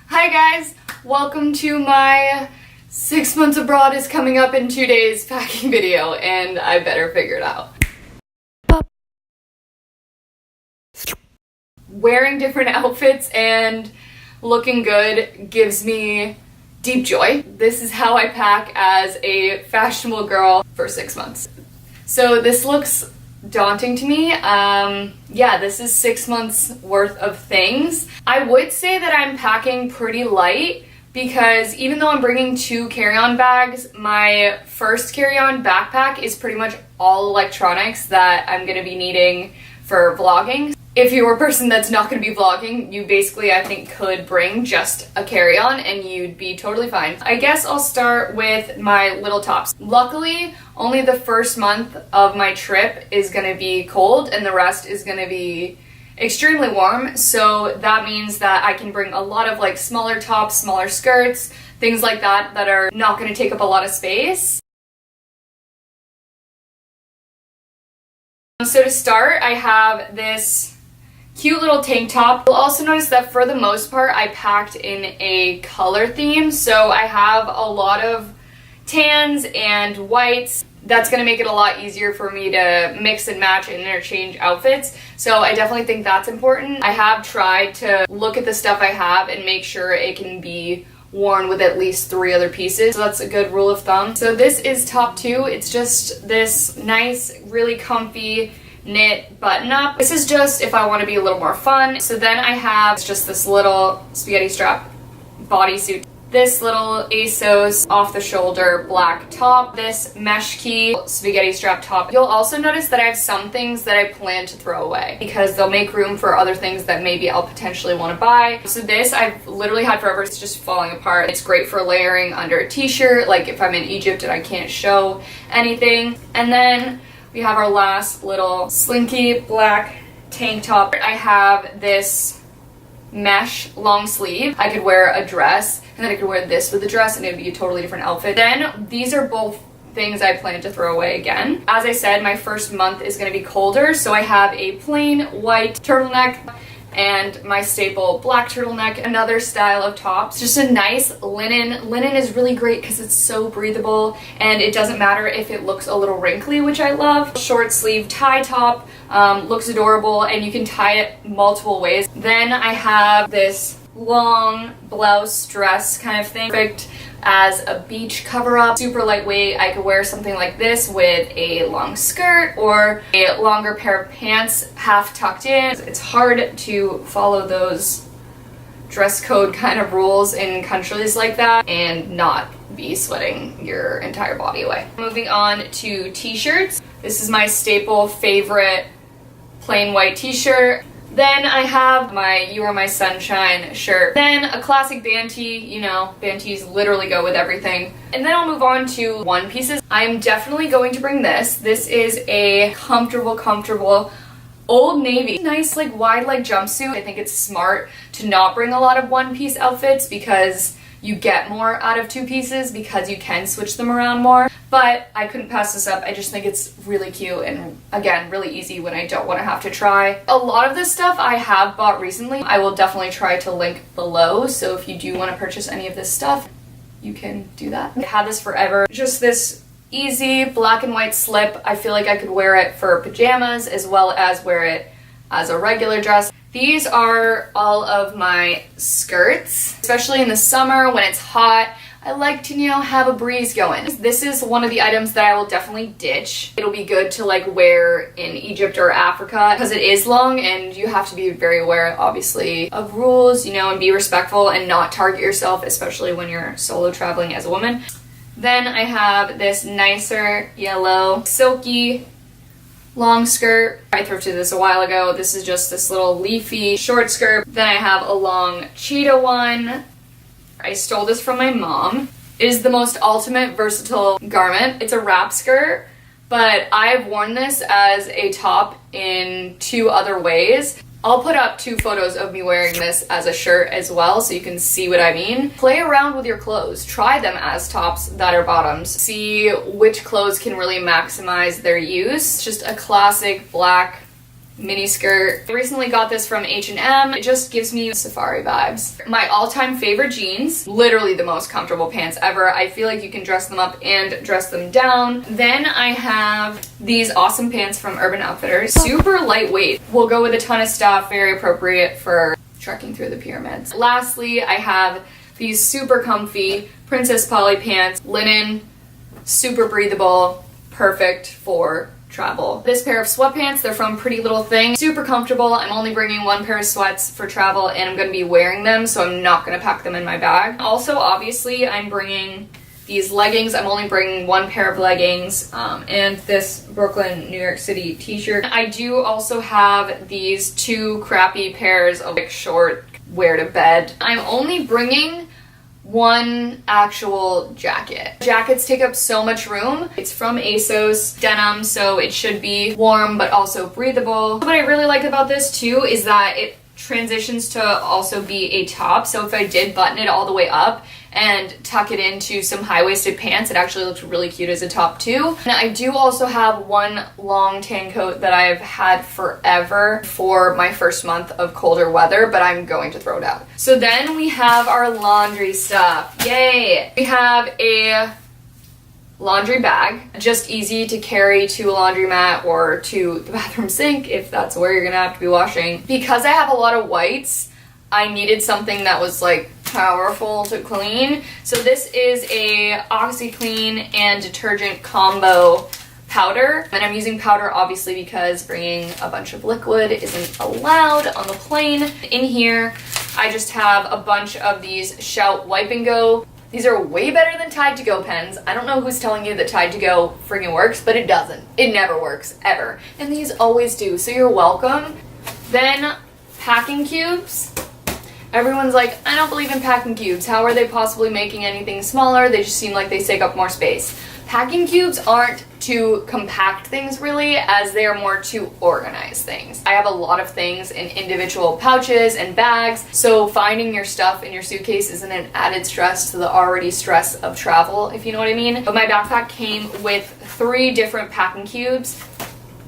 Hi guys, welcome to my 6 months abroad is coming up in 2 days packing video, and I better figure it out. Wearing different outfits and looking good gives me deep joy. This is how I pack as a fashionable girl for 6 months. So this looks daunting to me. Yeah, this is 6 months worth of things. I would say that I'm packing pretty light because even though I'm bringing 2 carry-on bags, my first carry-on backpack is pretty much all electronics that I'm gonna be needing for vlogging. If you're a person that's not going to be vlogging, you basically, I think, could bring just a carry-on and you'd be totally fine. I guess I'll start with my little tops. Luckily, only the first month of my trip is going to be cold and the rest is going to be extremely warm. So that means that I can bring a lot of like smaller tops, smaller skirts, things like that that are not going to take up a lot of space. So to start, I have this cute little tank top. You'll also notice that for the most part I packed in a color theme, so I have a lot of tans and whites. That's going to make it a lot easier for me to mix and match and interchange outfits, so I definitely think that's important. I have tried to look at the stuff I have and make sure it can be worn with at least 3 other pieces, so that's a good rule of thumb. So this is top 2. It's just this nice, really comfy knit button up. This is just if I want to be a little more fun. So then I have just this little spaghetti strap bodysuit, this little ASOS off the shoulder black top, this mesh key spaghetti strap top. You'll also notice that I have some things that I plan to throw away because they'll make room for other things that maybe I'll potentially want to buy. So this I've literally had forever. It's just falling apart. It's great for layering under a t-shirt, like if I'm in Egypt and I can't show anything. And then we have our last little slinky black tank top. I have this mesh long sleeve. I could wear a dress and then I could wear this with a dress and it would be a totally different outfit. Then these are both things I plan to throw away again. As I said, my first month is going to be colder, so I have a plain white turtleneck and my staple black turtleneck, another style of tops. Just a nice linen. Linen is really great because it's so breathable and it doesn't matter if it looks a little wrinkly, which I love. Short sleeve tie top, looks adorable and you can tie it multiple ways. Then I have this long blouse dress kind of thing, perfect as a beach cover-up, super lightweight. I could wear something like this with a long skirt or a longer pair of pants half tucked in. It's hard to follow those dress code kind of rules in countries like that and not be sweating your entire body away. Moving on to t-shirts. This is my staple favorite plain white t-shirt. Then I have my You Are My Sunshine shirt. Then a classic band tee, you know, band tees literally go with everything. And then I'll move on to one pieces. I'm definitely going to bring this. This is a comfortable Old Navy. Nice like wide leg jumpsuit. I think it's smart to not bring a lot of one piece outfits because you get more out of 2 pieces because you can switch them around more. But I couldn't pass this up. I just think it's really cute and again really easy when I don't want to have to try. A lot of this stuff I have bought recently. I will definitely try to link below, so if you do want to purchase any of this stuff, you can do that. I've had this forever. Just this easy black and white slip. I feel like I could wear it for pajamas as well as wear it as a regular dress. These are all of my skirts, especially in the summer when it's hot. I like to, you know, have a breeze going. This is one of the items that I will definitely ditch. It'll be good to like wear in Egypt or Africa because it is long and you have to be very aware, obviously, of rules, you know, and be respectful and not target yourself, especially when you're solo traveling as a woman. Then I have this nicer yellow silky long skirt. I thrifted this a while ago. This is just this little leafy short skirt. Then I have a long cheetah one. I stole this from my mom. It is the most ultimate versatile garment. It's a wrap skirt, but I've worn this as a top in 2 other ways. I'll put up 2 photos of me wearing this as a shirt as well so you can see what I mean. Play around with your clothes. Try them as tops that are bottoms. See which clothes can really maximize their use. Just a classic black mini skirt. I recently got this from H&M. It just gives me safari vibes. My all-time favorite jeans, literally the most comfortable pants ever. I feel like you can dress them up and dress them down. Then I have these awesome pants from Urban Outfitters. Super lightweight. Will go with a ton of stuff, very appropriate for trekking through the pyramids. Lastly, I have these super comfy Princess Polly pants, linen, super breathable, perfect for travel. This pair of sweatpants, they're from Pretty Little Thing. Super comfortable. I'm only bringing one pair of sweats for travel and I'm going to be wearing them, so I'm not going to pack them in my bag. Also, obviously, I'm bringing these leggings. I'm only bringing one pair of leggings and this Brooklyn, New York City t-shirt. I do also have these two crappy pairs of like short wear to bed. I'm only bringing one actual jacket. Jackets take up so much room. It's from ASOS, denim, so it should be warm but also breathable. What I really like about this too is that it transitions to also be a top, so if I did button it all the way up and tuck it into some high-waisted pants, it actually looks really cute as a top too. And I do also have one long tan coat that I've had forever for my first month of colder weather, but I'm going to throw it out. So then we have our laundry stuff. Yay! We have a laundry bag, just easy to carry to a laundromat or to the bathroom sink if that's where you're gonna have to be washing. Because I have a lot of whites, I needed something that was like powerful to clean. So this is a OxyClean and detergent combo powder. And I'm using powder obviously because bringing a bunch of liquid isn't allowed on the plane. In here, I just have a bunch of these Shout Wipe and Go. These are way better than Tide to Go pens. I don't know who's telling you that Tide to Go friggin' works, but it doesn't. It never works, ever. And these always do, so you're welcome. Then packing cubes. Everyone's like, I don't believe in packing cubes. How are they possibly making anything smaller? They just seem like they take up more space. Packing cubes aren't to compact things really, as they are more to organize things. I have a lot of things in individual pouches and bags, so finding your stuff in your suitcase isn't an added stress to the already stress of travel, if you know what I mean. But my backpack came with 3 different packing cubes.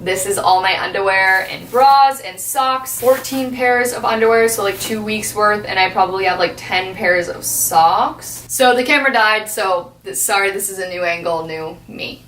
This is all my underwear and bras and socks. 14 pairs of underwear, so like 2 weeks worth, and I probably have like 10 pairs of socks. So the camera died, so sorry, this is a new angle, new me.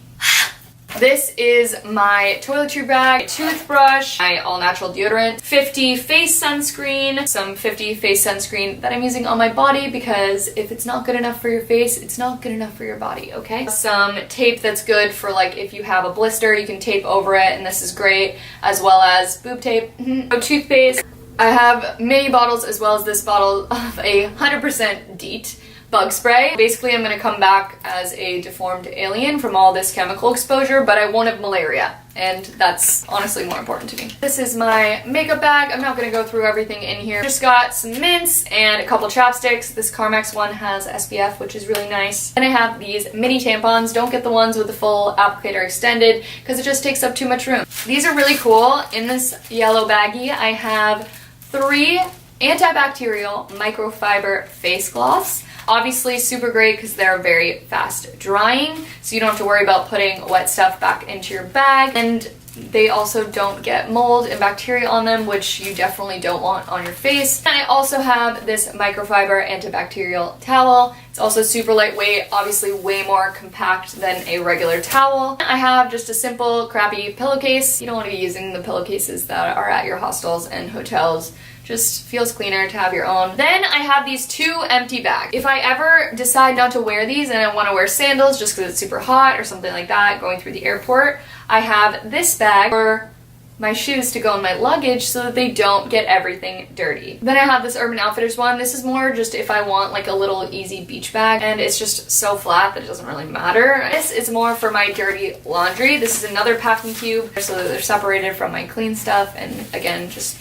This is my toiletry bag, toothbrush, my all-natural deodorant, 50 face sunscreen, some 50 face sunscreen that I'm using on my body because if it's not good enough for your face, it's not good enough for your body, okay? Some tape that's good for like if you have a blister, you can tape over it, and this is great, as well as boob tape. Toothpaste. I have mini bottles as well as this bottle of a 100% DEET bug spray. Basically, I'm gonna come back as a deformed alien from all this chemical exposure, but I won't have malaria, and that's honestly more important to me. This is my makeup bag. I'm not gonna go through everything in here. Just got some mints and a couple chapsticks. This Carmex one has SPF, which is really nice. And I have these mini tampons. Don't get the ones with the full applicator extended because it just takes up too much room. These are really cool. In this yellow baggie, I have 3 antibacterial microfiber face cloths. Obviously super great because they're very fast drying, so you don't have to worry about putting wet stuff back into your bag, and they also don't get mold and bacteria on them, which you definitely don't want on your face. And I also have this microfiber antibacterial towel. It's also super lightweight, obviously way more compact than a regular towel. I have just a simple crappy pillowcase. You don't want to be using the pillowcases that are at your hostels and hotels. Just feels cleaner to have your own. Then I have these 2 empty bags. If I ever decide not to wear these and I want to wear sandals just because it's super hot or something like that going through the airport, I have this bag for my shoes to go in my luggage so that they don't get everything dirty. Then I have this Urban Outfitters one. This is more just if I want like a little easy beach bag, and it's just so flat that it doesn't really matter. This is more for my dirty laundry. This is another packing cube so that they're separated from my clean stuff, and again, just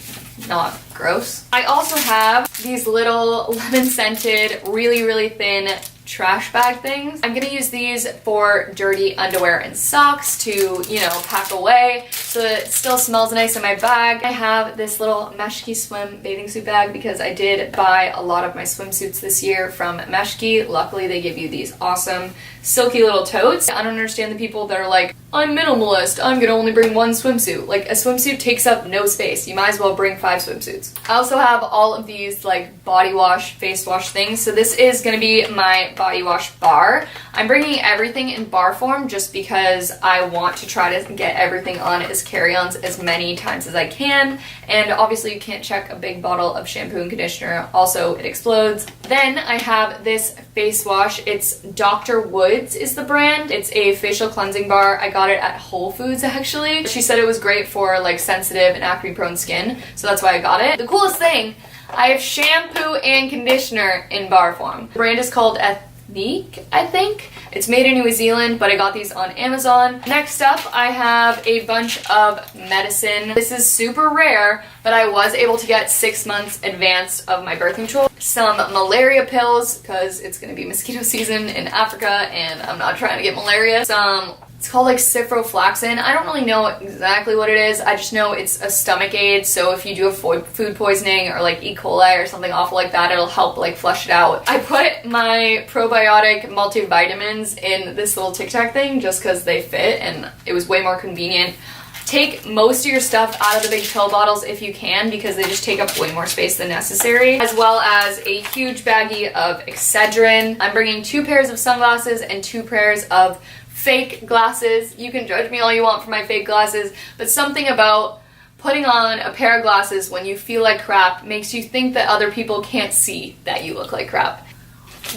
not gross. I also have these little lemon scented, really, really thin trash bag things. I'm gonna use these for dirty underwear and socks to, you know, pack away so that it still smells nice in my bag. I have this little Meshki swim bathing suit bag because I did buy a lot of my swimsuits this year from Meshki. Luckily, they give you these awesome silky little totes. I don't understand the people that are like, I'm minimalist, I'm gonna only bring one swimsuit. Like, a swimsuit takes up no space. You might as well bring 5 swimsuits. I also have all of these like body wash, face wash things. So this is gonna be my body wash bar. I'm bringing everything in bar form just because I want to try to get everything on as carry-ons as many times as I can. And obviously you can't check a big bottle of shampoo and conditioner. Also, it explodes. Then I have this face wash. It's Dr. Woods is the brand. It's a facial cleansing bar. I got it at Whole Foods actually. She said it was great for like sensitive and acne prone skin, so that's why I got it. The coolest thing, I have shampoo and conditioner in bar form. The brand is called Ethnique, I think. It's made in New Zealand, but I got these on Amazon. Next up, I have a bunch of medicine. This is super rare, but I was able to get 6 months advance of my birth control. Some malaria pills, because it's gonna be mosquito season in Africa, and I'm not trying to get malaria. It's called like ciprofloxacin. I don't really know exactly what it is. I just know it's a stomach aid, so if you do have food poisoning or like E. coli or something awful like that, it'll help like flush it out. I put my probiotic multivitamins in this little Tic Tac thing just because they fit and it was way more convenient. Take most of your stuff out of the big pill bottles if you can because they just take up way more space than necessary. As well as a huge baggie of Excedrin. I'm bringing 2 pairs of sunglasses and 2 pairs of fake glasses. You can judge me all you want for my fake glasses, but something about putting on a pair of glasses when you feel like crap makes you think that other people can't see that you look like crap.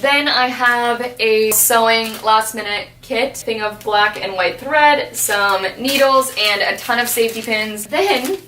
Then I have a sewing last minute kit, thing of black and white thread, some needles, and a ton of safety pins. Then,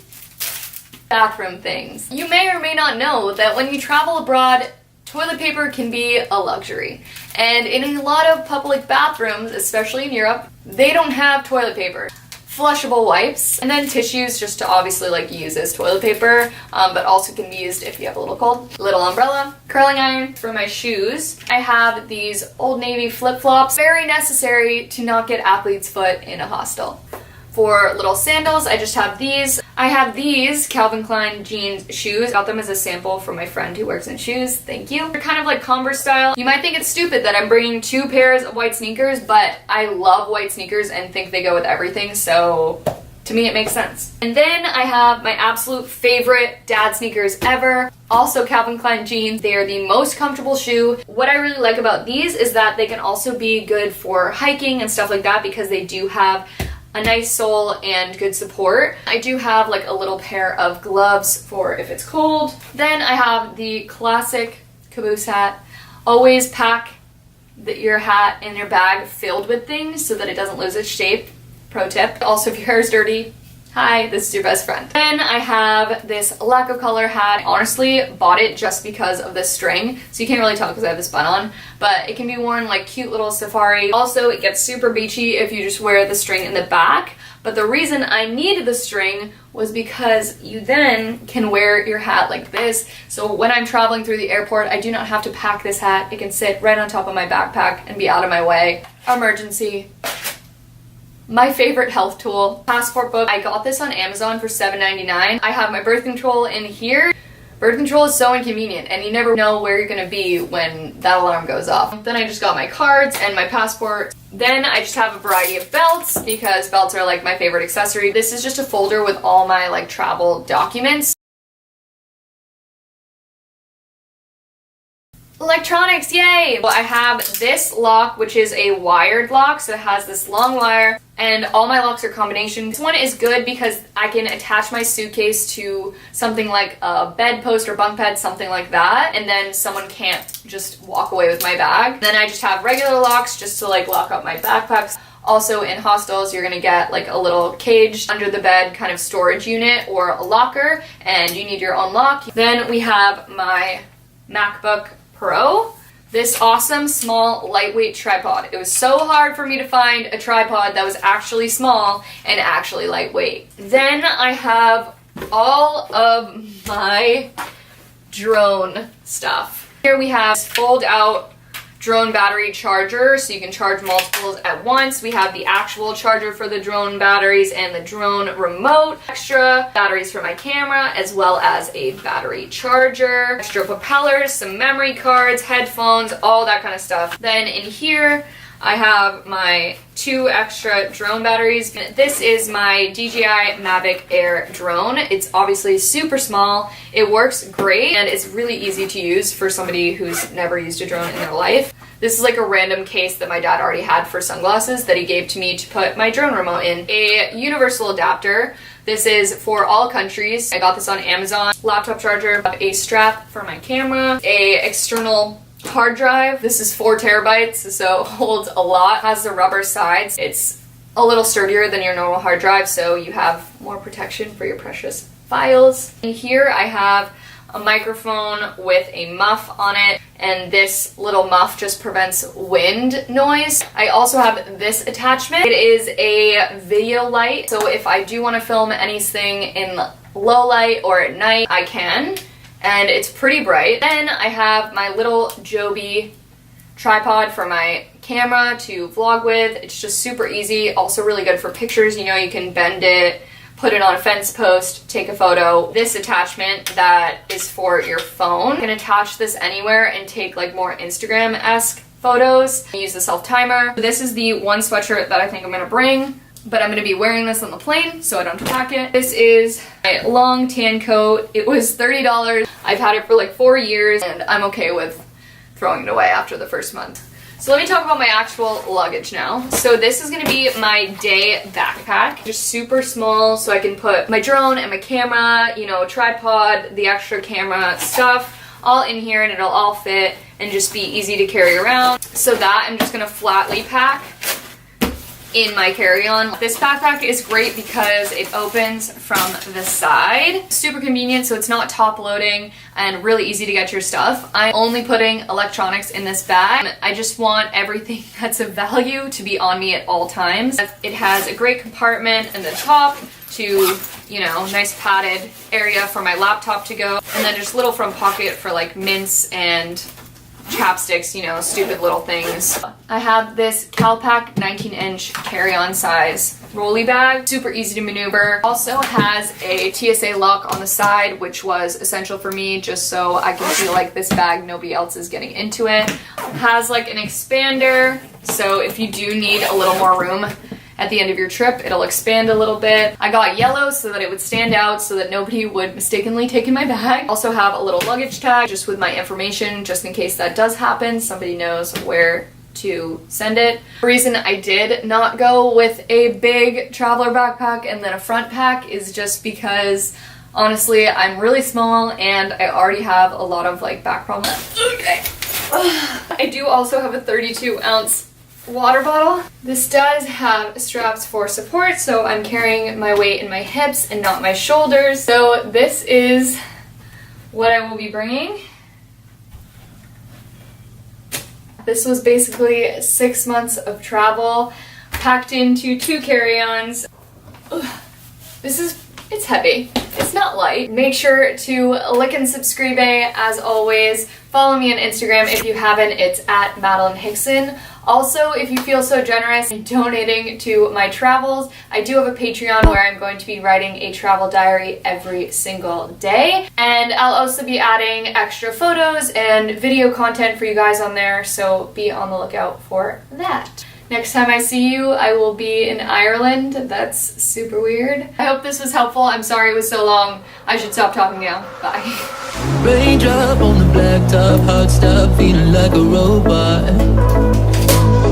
bathroom things. You may or may not know that when you travel abroad, toilet paper can be a luxury. And in a lot of public bathrooms, especially in Europe, they don't have toilet paper. Flushable wipes, and then tissues just to obviously like use as toilet paper, but also can be used if you have a little cold. Little umbrella, curling iron. For my shoes, I have these Old Navy flip-flops. Very necessary to not get athlete's foot in a hostel. For little sandals, I just have these. I have these Calvin Klein jeans shoes. Got them as a sample from my friend who works in shoes. Thank you. They're kind of like Converse style. You might think it's stupid that I'm bringing 2 pairs of white sneakers, but I love white sneakers and think they go with everything, so to me it makes sense. And then I have my absolute favorite dad sneakers ever. Also Calvin Klein jeans. They are the most comfortable shoe. What I really like about these is that they can also be good for hiking and stuff like that because they do have a nice sole and good support. I do have like a little pair of gloves for if it's cold. Then I have the classic caboose hat. Always pack your hat in your bag filled with things so that it doesn't lose its shape. Pro tip. Also, if your hair is dirty, hi, this is your best friend. Then I have this lack of color hat. I honestly bought it just because of this string, so you can't really tell because I have this bun on, but it can be worn like cute little safari. Also, it gets super beachy if you just wear the string in the back, but the reason I needed the string was because you then can wear your hat like this, so when I'm traveling through the airport, I do not have to pack this hat. It can sit right on top of my backpack and be out of my way. Emergency. My favorite health tool, passport book. I got this on Amazon for $7.99. I have my birth control in here. Birth control is so inconvenient and you never know where you're gonna be when that alarm goes off. Then I just got my cards and my passport. Then I just have a variety of belts because belts are like my favorite accessory. This is just a folder with all my like travel documents. Electronics, yay! Well, I have this lock, which is a wired lock, so it has this long wire, and all my locks are combination. This one is good because I can attach my suitcase to something like a bedpost or bunk bed, something like that, and then someone can't just walk away with my bag. Then I just have regular locks just to like lock up my backpacks. Also in hostels, you're gonna get like a little cage under the bed kind of storage unit or a locker, and you need your own lock. Then we have my MacBook Pro, this awesome small lightweight tripod. It was so hard for me to find a tripod that was actually small and actually lightweight. Then I have all of my drone stuff. Here we have fold out drone battery charger, so you can charge multiples at once. We have the actual charger for the drone batteries and the drone remote. Extra batteries for my camera, as well as a battery charger. Extra propellers, some memory cards, headphones, all that kind of stuff. Then in here, I have my 2 extra drone batteries. This is my DJI Mavic Air drone. It's obviously super small. It works great and it's really easy to use for somebody who's never used a drone in their life. This is like a random case that my dad already had for sunglasses that he gave to me to put my drone remote in. A universal adapter. This is for all countries. I got this on Amazon. Laptop charger, a strap for my camera, a external hard drive. This is 4 terabytes, so it holds a lot. Has the rubber sides. It's a little sturdier than your normal hard drive, so you have more protection for your precious files. In here I have a microphone with a muff on it, and this little muff just prevents wind noise. I also have this attachment. It is a video light, so if I do want to film anything in low light or at night, I can. And it's pretty bright. Then I have my little Joby tripod for my camera to vlog with. It's just super easy, also really good for pictures. You know, you can bend it, put it on a fence post, take a photo. This attachment that is for your phone. You can attach this anywhere and take like more Instagram-esque photos. Use the self-timer. This is the one sweatshirt that I think I'm gonna bring, but I'm gonna be wearing this on the plane, so I don't have to pack it. This is my long tan coat. It was $30. I've had it for like 4 years, and I'm okay with throwing it away after the first month. So let me talk about my actual luggage now. So this is gonna be my day backpack. Just super small, so I can put my drone and my camera, you know, tripod, the extra camera stuff, all in here, and it'll all fit and just be easy to carry around. So that I'm just gonna flatly pack in my carry-on. This backpack is great because it opens from the side. Super convenient, so it's not top loading and really easy to get your stuff. I'm only putting electronics in this bag. I just want everything that's of value to be on me at all times. It has a great compartment in the top to, you know, nice padded area for my laptop to go. And then just little front pocket for like mints and chapsticks, you know, stupid little things. I have this Calpac 19-inch carry-on size rolly bag, super easy to maneuver. Also has a TSA lock on the side, which was essential for me just so I can feel like this bag, nobody else is getting into it. Has like an expander, so if you do need a little more room at the end of your trip, it'll expand a little bit. I got yellow so that it would stand out so that nobody would mistakenly take in my bag. Also have a little luggage tag just with my information, just in case that does happen. Somebody knows where to send it. The reason I did not go with a big traveler backpack and then a front pack is just because honestly, I'm really small and I already have a lot of like back problems. Okay. I do also have a 32-ounce water bottle. This does have straps for support, so I'm carrying my weight in my hips and not my shoulders. So this is what I will be bringing. This was basically 6 months of travel packed into 2 carry-ons. It's heavy. It's not light. Make sure to like and subscribe as always. Follow me on Instagram if you haven't. It's at Madeline Hickson. Also, if you feel so generous in donating to my travels, I do have a Patreon where I'm going to be writing a travel diary every single day. And I'll also be adding extra photos and video content for you guys on there, so be on the lookout for that. Next time I see you, I will be in Ireland. That's super weird. I hope this was helpful. I'm sorry it was so long. I should stop talking now. Bye. Raindrop on the blacktop, hot stuff, feeling like a robot.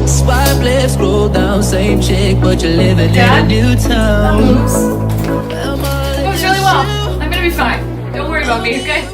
Swipe left, scroll down, same chick, but you're living Dad, in a new town. that moves. It moves really well. I'm gonna be fine. Don't worry about me, okay?